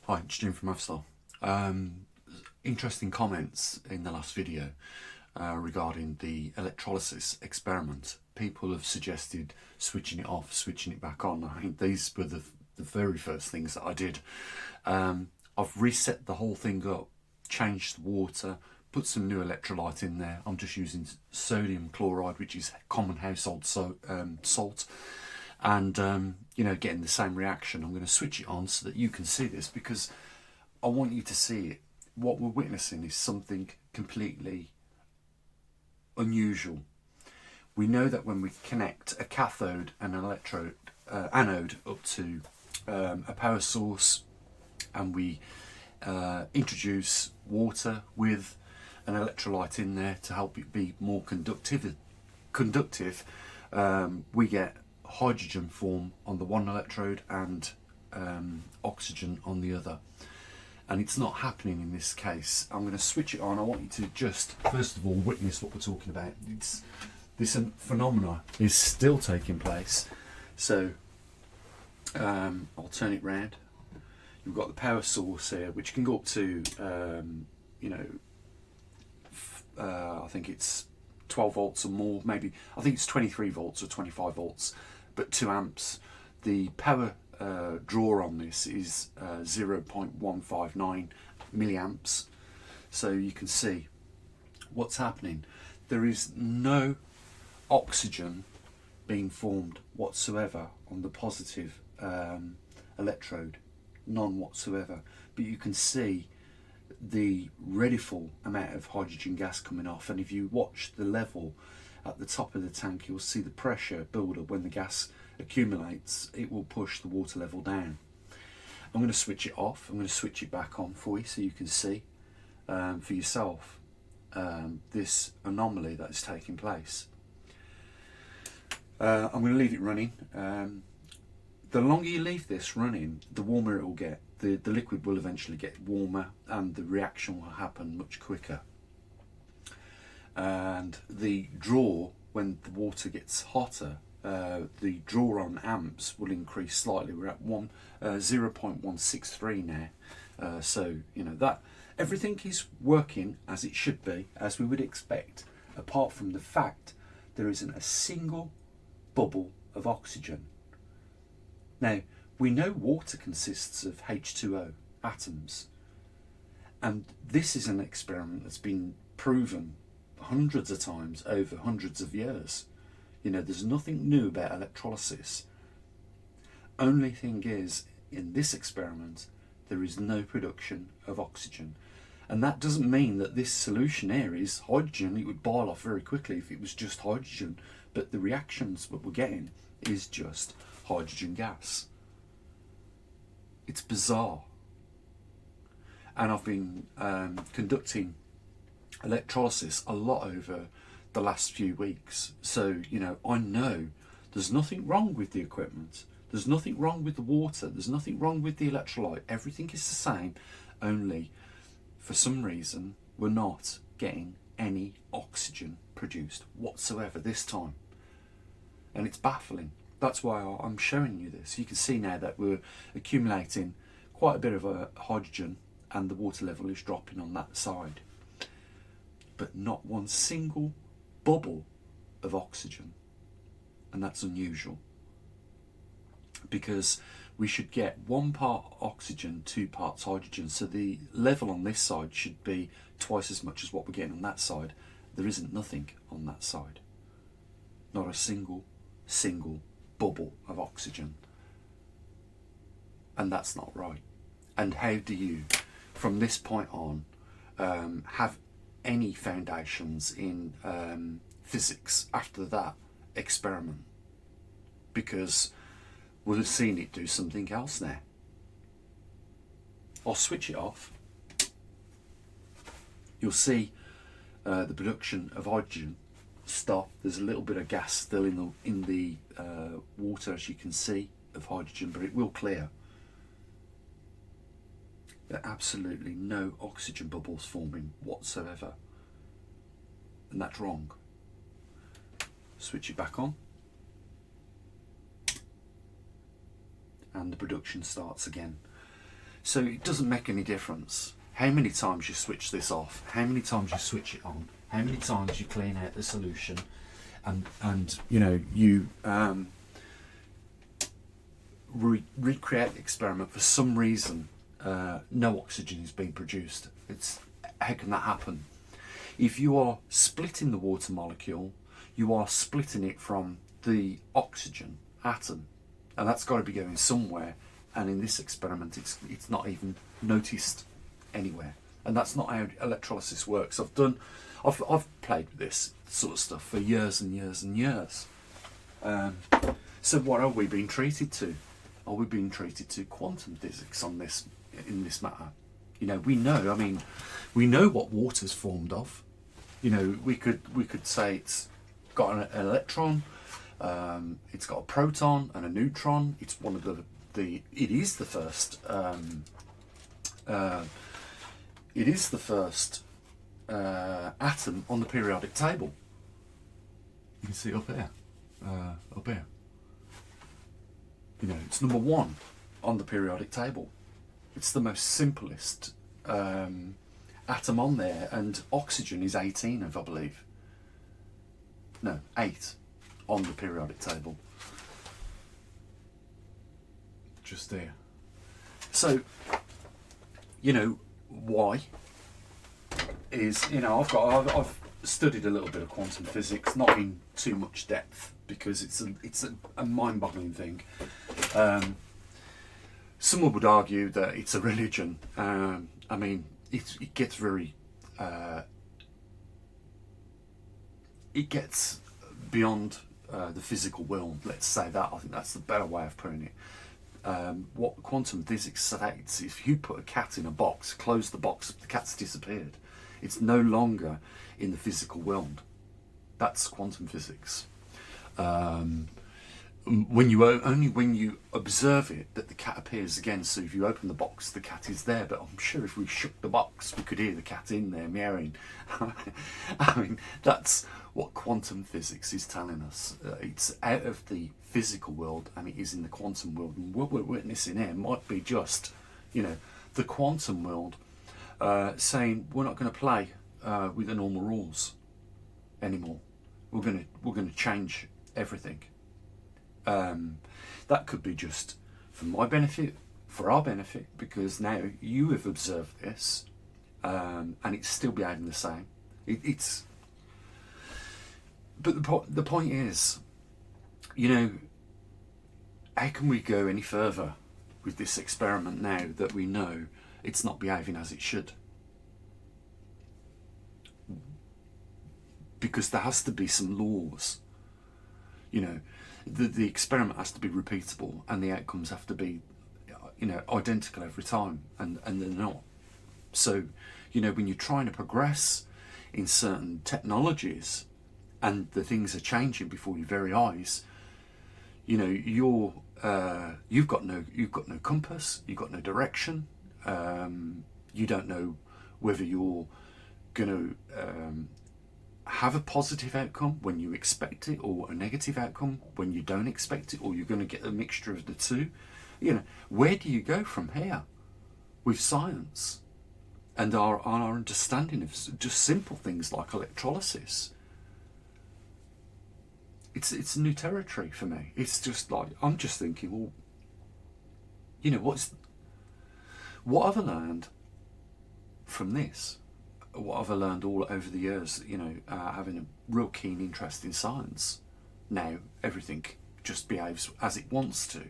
Hi, it's Jim from maverickstar. Interesting comments in the last video regarding the electrolysis experiment. People have suggested switching it off, switching it back on. I think these were the very first things that I did. I've reset the whole thing up, changed the water, put some new electrolyte in there. I'm just using sodium chloride, which is common household salt. And you know, getting the same reaction. I'm going to switch it on so that you can see this, because I want you to see it. What we're witnessing is something completely unusual. We know that when we connect a cathode and an anode up to a power source, and we introduce water with an electrolyte in there to help it be more conductive, we get hydrogen form on the one electrode and oxygen on the other. And it's not happening in this case. I'm going to switch it on. I want you to just first of all witness what we're talking about. This phenomena is still taking place. So I'll turn it round. You've got the power source here, which can go up to I think it's 12 volts or more, maybe. I think it's 23 volts or 25 volts, but 2 amps. The power draw on this is 0.159 milliamps. So you can see what's happening. There is no oxygen being formed whatsoever on the positive electrode, none whatsoever. But you can see the ready-full amount of hydrogen gas coming off, and if you watch the level at the top of the tank, you'll see the pressure build up. When the gas accumulates, it will push the water level down. I'm going to switch it off. I'm going to switch it back on for you so you can see for yourself this anomaly that is taking place. I'm going to leave it running. The longer you leave this running, the warmer it will get. The liquid will eventually get warmer and the reaction will happen much quicker. And the draw, when the water gets hotter, the draw on amps will increase slightly. We're at 0.163 now. So you know that everything is working as it should be, as we would expect, apart from the fact there isn't a single bubble of oxygen. Now, we know water consists of H2O atoms, and this is an experiment that's been proven hundreds of times over hundreds of years. You know, there's nothing new about electrolysis. Only thing is, in this experiment, there is no production of oxygen. And that doesn't mean that this solution here is hydrogen. It would boil off very quickly if it was just hydrogen, but the reactions that we're getting is just hydrogen gas. It's bizarre. And I've been conducting electrolysis a lot over the last few weeks, so you know, I know there's nothing wrong with the equipment, there's nothing wrong with the water, there's nothing wrong with the electrolyte. Everything is the same, only for some reason we're not getting any oxygen produced whatsoever this time, and it's baffling. That's why I'm showing you this. You can see now that we're accumulating quite a bit of hydrogen and the water level is dropping on that side, but not one single bubble of oxygen. And that's unusual, because we should get 1 part oxygen, 2 parts hydrogen. So the level on this side should be twice as much as what we're getting on that side. There isn't nothing on that side, not a single bubble of oxygen, and that's not right. And how do you, from this point on, have any foundations in physics after that experiment? Because we'll have seen it do something else now. I'll switch it off. You'll see the production of hydrogen stop. There's a little bit of gas still in the water, as you can see, of hydrogen, but it will clear. There are absolutely no oxygen bubbles forming whatsoever, and that's wrong. Switch it back on, and the production starts again. So it doesn't make any difference how many times you switch this off, how many times you switch it on, how many times you clean out the solution, and you know, you recreate the experiment. For some reason, no oxygen is being produced. How can that happen? If you are splitting the water molecule, you are splitting it from the oxygen atom, and that's got to be going somewhere. And in this experiment, it's not even noticed anywhere. And that's not how electrolysis works. I've played with this sort of stuff for years and years and years. So what are we being treated to? Are we being treated to quantum physics on this, in this matter? You know, we know. I mean, we know what water's formed of. You know, we could say it's got an electron, it's got a proton and a neutron. It's one of it is the first atom on the periodic table. You can see it up here, up here. You know, it's number 1 on the periodic table. It's the most simplest atom on there, and oxygen is 18 of, I believe. No, 8 on the periodic table. Just there. So, you know, why is, you know, I've studied a little bit of quantum physics, not in too much depth, because it's a mind-boggling thing. Someone would argue that it's a religion. I mean, it gets very, it gets beyond the physical world. Let's say that. I think that's the better way of putting it. What quantum physics states: if you put a cat in a box, close the box, the cat's disappeared. It's no longer in the physical world. That's quantum physics. When you observe it, that the cat appears again. So if you open the box, the cat is there. But I'm sure if we shook the box, we could hear the cat in there meowing. I mean, that's what quantum physics is telling us. It's out of the physical world and it is in the quantum world. And what we're witnessing here might be just, you know, the quantum world saying we're not going to play with the normal rules anymore. We're going to change everything. That could be just for my benefit, for our benefit, because now you have observed this, and it's still behaving the same. But the point is, you know, how can we go any further with this experiment now that we know it's not behaving as it should? Because there has to be some laws. You know, the experiment has to be repeatable and the outcomes have to be, you know, identical every time, and they're not. So, you know, when you're trying to progress in certain technologies and the things are changing before your very eyes, you know, you've got no compass, you've got no direction, you don't know whether you're going to have a positive outcome when you expect it, or a negative outcome when you don't expect it, or you're going to get a mixture of the two. You know, where do you go from here with science and our understanding of just simple things like electrolysis? It's new territory for me. It's just like, I'm just thinking, well, you know, what have I learned from this? What have I learned all over the years, you know, having a real keen interest in science. Now everything just behaves as it wants to.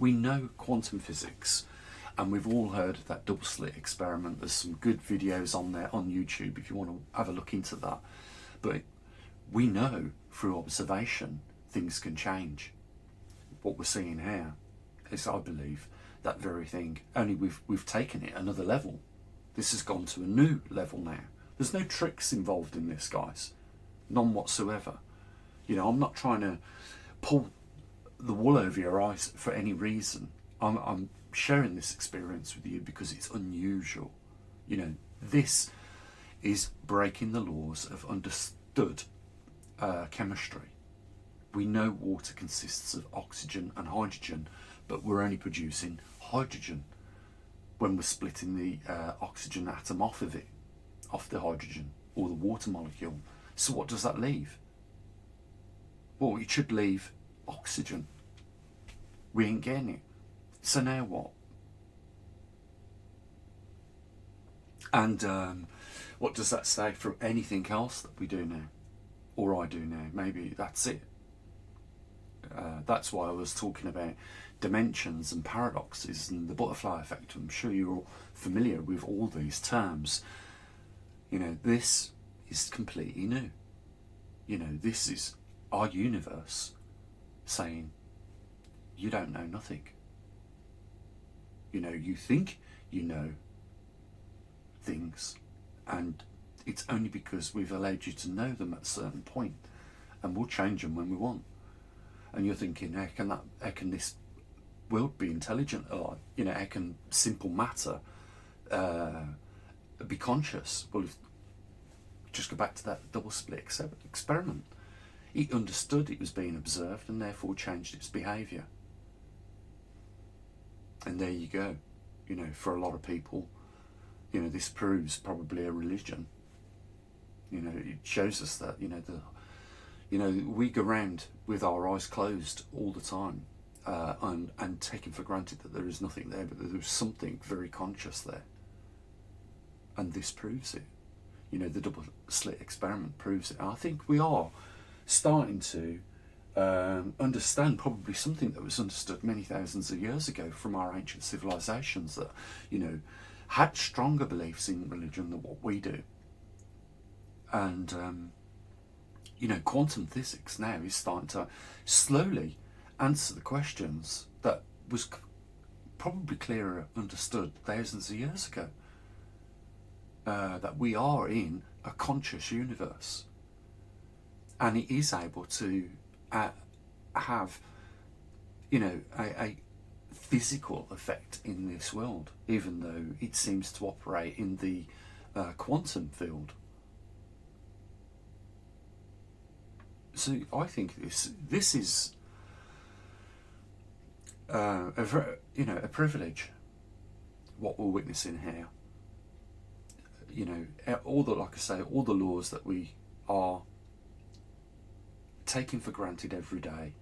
We know quantum physics, and we've all heard of that double slit experiment. There's some good videos on there on YouTube if you want to have a look into that. But we know through observation things can change. What we're seeing here is, I believe, that very thing, only we've taken it another level. This has gone to a new level now. There's no tricks involved in this, guys. None whatsoever. You know, I'm not trying to pull the wool over your eyes for any reason. I'm sharing this experience with you because it's unusual. You know, this is breaking the laws of understood chemistry. We know water consists of oxygen and hydrogen, but we're only producing hydrogen. when we're splitting the oxygen atom off of it, off the hydrogen or the water molecule. So what does that leave? Well, it should leave oxygen. We ain't getting it. So now what? And what does that say for anything else that we do now, or I do now? Maybe that's it. That's why I was talking about dimensions and paradoxes and the butterfly effect. I'm sure you're all familiar with all these terms. You know, this is completely new. You know, this is our universe saying, you don't know nothing. You know, you think you know things, and it's only because we've allowed you to know them at a certain point, and we'll change them when we want. And you're thinking, how can this world be intelligent? Or, you know, how can simple matter be conscious? Well, just go back to that double split experiment. It understood it was being observed and therefore changed its behaviour. And there you go. You know, for a lot of people, you know, this proves probably a religion. You know, it shows us that, we go around with our eyes closed all the time, and taking for granted that there is nothing there, but there's something very conscious there. And this proves it. You know, the double slit experiment proves it. And I think we are starting to understand probably something that was understood many thousands of years ago from our ancient civilizations that, you know, had stronger beliefs in religion than what we do. And, you know, quantum physics now is starting to slowly answer the questions that was probably clearer understood thousands of years ago. That we are in a conscious universe, and it is able to have, you know, a physical effect in this world, even though it seems to operate in the quantum field. So I think this is a privilege, what we're witnessing here. You know, all the laws that we are taking for granted every day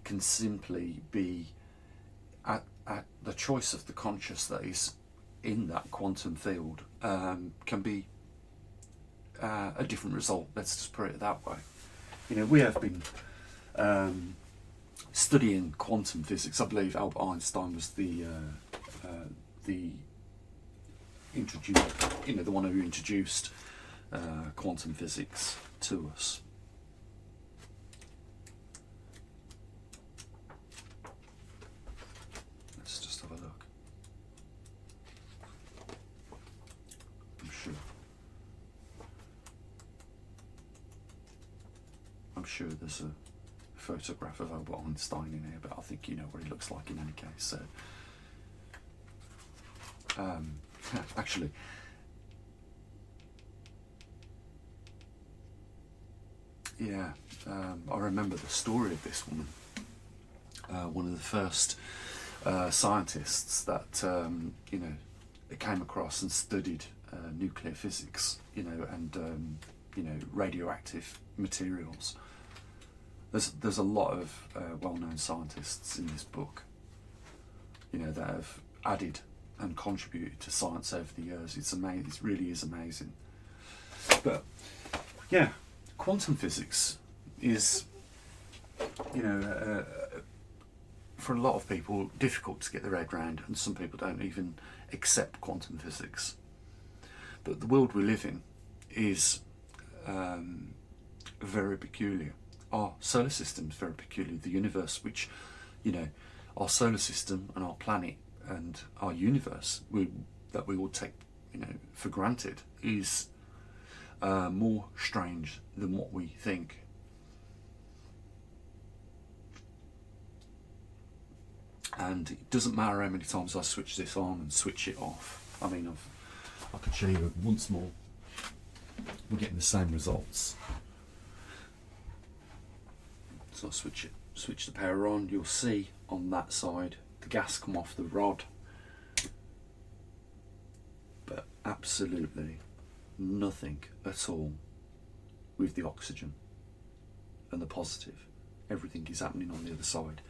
can simply be at the choice of the conscious that is in that quantum field, can be a different result. Let's just put it that way. You know, we have been studying quantum physics. I believe Albert Einstein was the one who introduced quantum physics to us. Let's just have a look. I'm sure there's a photograph of Albert Einstein in here, but I think you know what he looks like in any case. So, actually, yeah, I remember the story of this woman. One of the first scientists that came across and studied nuclear physics, and radioactive materials. There's a lot of well-known scientists in this book, that have added and contributed to science over the years. It's amazing. It really is amazing. But yeah, quantum physics is, for a lot of people, difficult to get their head around, and some people don't even accept quantum physics. But the world we live in is very peculiar. Our solar system is very peculiar. The universe, which, our solar system and our planet and our universe that we all take, for granted, is more strange than what we think. And it doesn't matter how many times I switch this on and switch it off. I mean, I could show you once more. We're getting the same results. So I'll switch the power on. You'll see on that side the gas come off the rod, absolutely nothing at all with the oxygen and the positive. Everything is happening on the other side.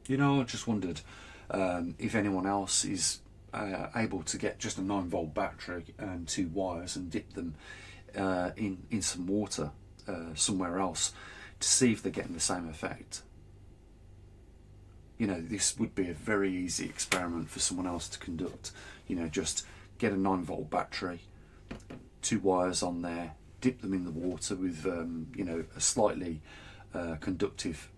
You know, I just wondered if anyone else is able to get just a 9-volt battery and 2 wires and dip them in some water somewhere else to see if they're getting the same effect. You know, this would be a very easy experiment for someone else to conduct. You know, just get a 9-volt battery, 2 wires on there, dip them in the water with you know, a slightly conductive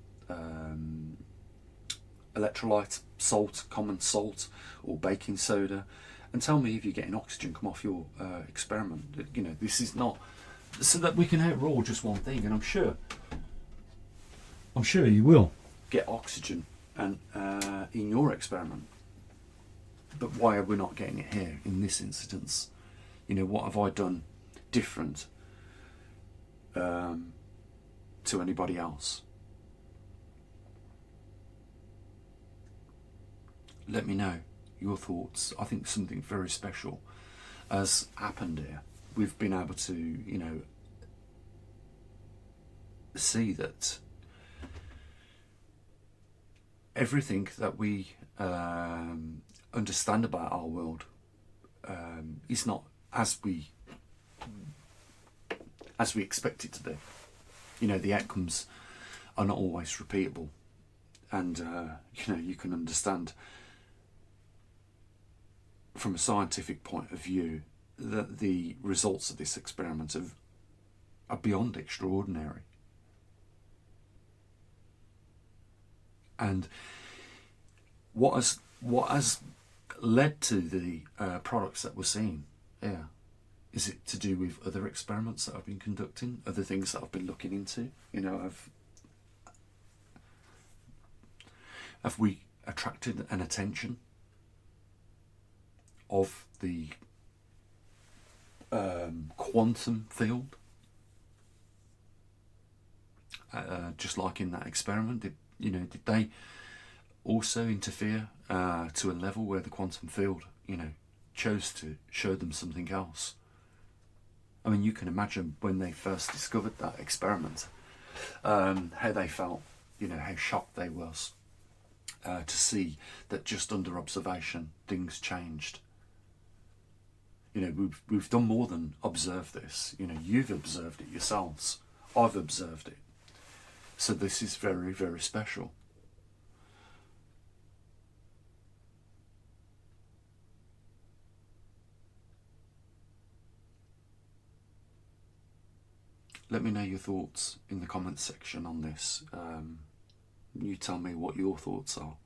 electrolyte, salt, common salt or baking soda, and tell me if you're getting oxygen come off your experiment. You know, this is not so that we can outraw just one thing, and I'm sure you will get oxygen and in your experiment. But why are we not getting it here in this instance? You know, what have I done different to anybody else? Let me know your thoughts. I think something very special has happened here. We've been able to, you know, see that everything that we understand about our world is not as we expect it to be. You know, the outcomes are not always repeatable, and you know, you can understand from a scientific point of view that the results of this experiment are beyond extraordinary. And what has led to the products that we're seeing here? Is it to do with other experiments that I've been conducting, other things that I've been looking into? You know, have we attracted an attention of the quantum field? Just like in that experiment, did they also interfere to a level where the quantum field, you know, chose to show them something else? I mean, you can imagine when they first discovered that experiment, how they felt, you know, how shocked they was to see that just under observation things changed. You know, we've done more than observe this. You know, you've observed it yourselves. I've observed it. So this is very, very special. Let me know your thoughts in the comments section on this. You tell me what your thoughts are,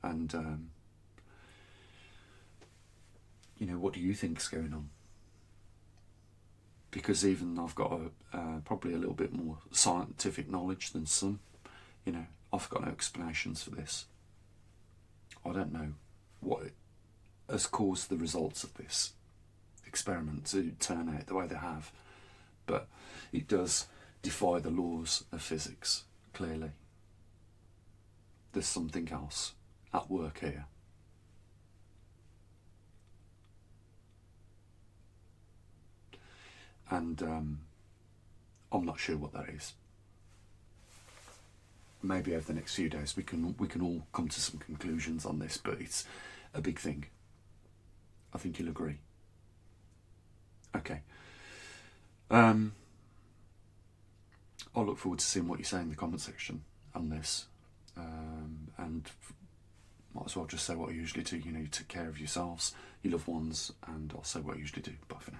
and you know, what do you think's going on? Because even I've got probably a little bit more scientific knowledge than some. You know, I've got no explanations for this. I don't know what has caused the results of this experiment to turn out the way they have, but it does defy the laws of physics, clearly. There's something else at work here. And I'm not sure what that is. Maybe over the next few days we can all come to some conclusions on this, but it's a big thing. I think you'll agree. Okay. I'll look forward to seeing what you say in the comment section on this, and might as well just say what I usually do. You know, you take care of yourselves, your loved ones, and I'll say what I usually do. Bye for now.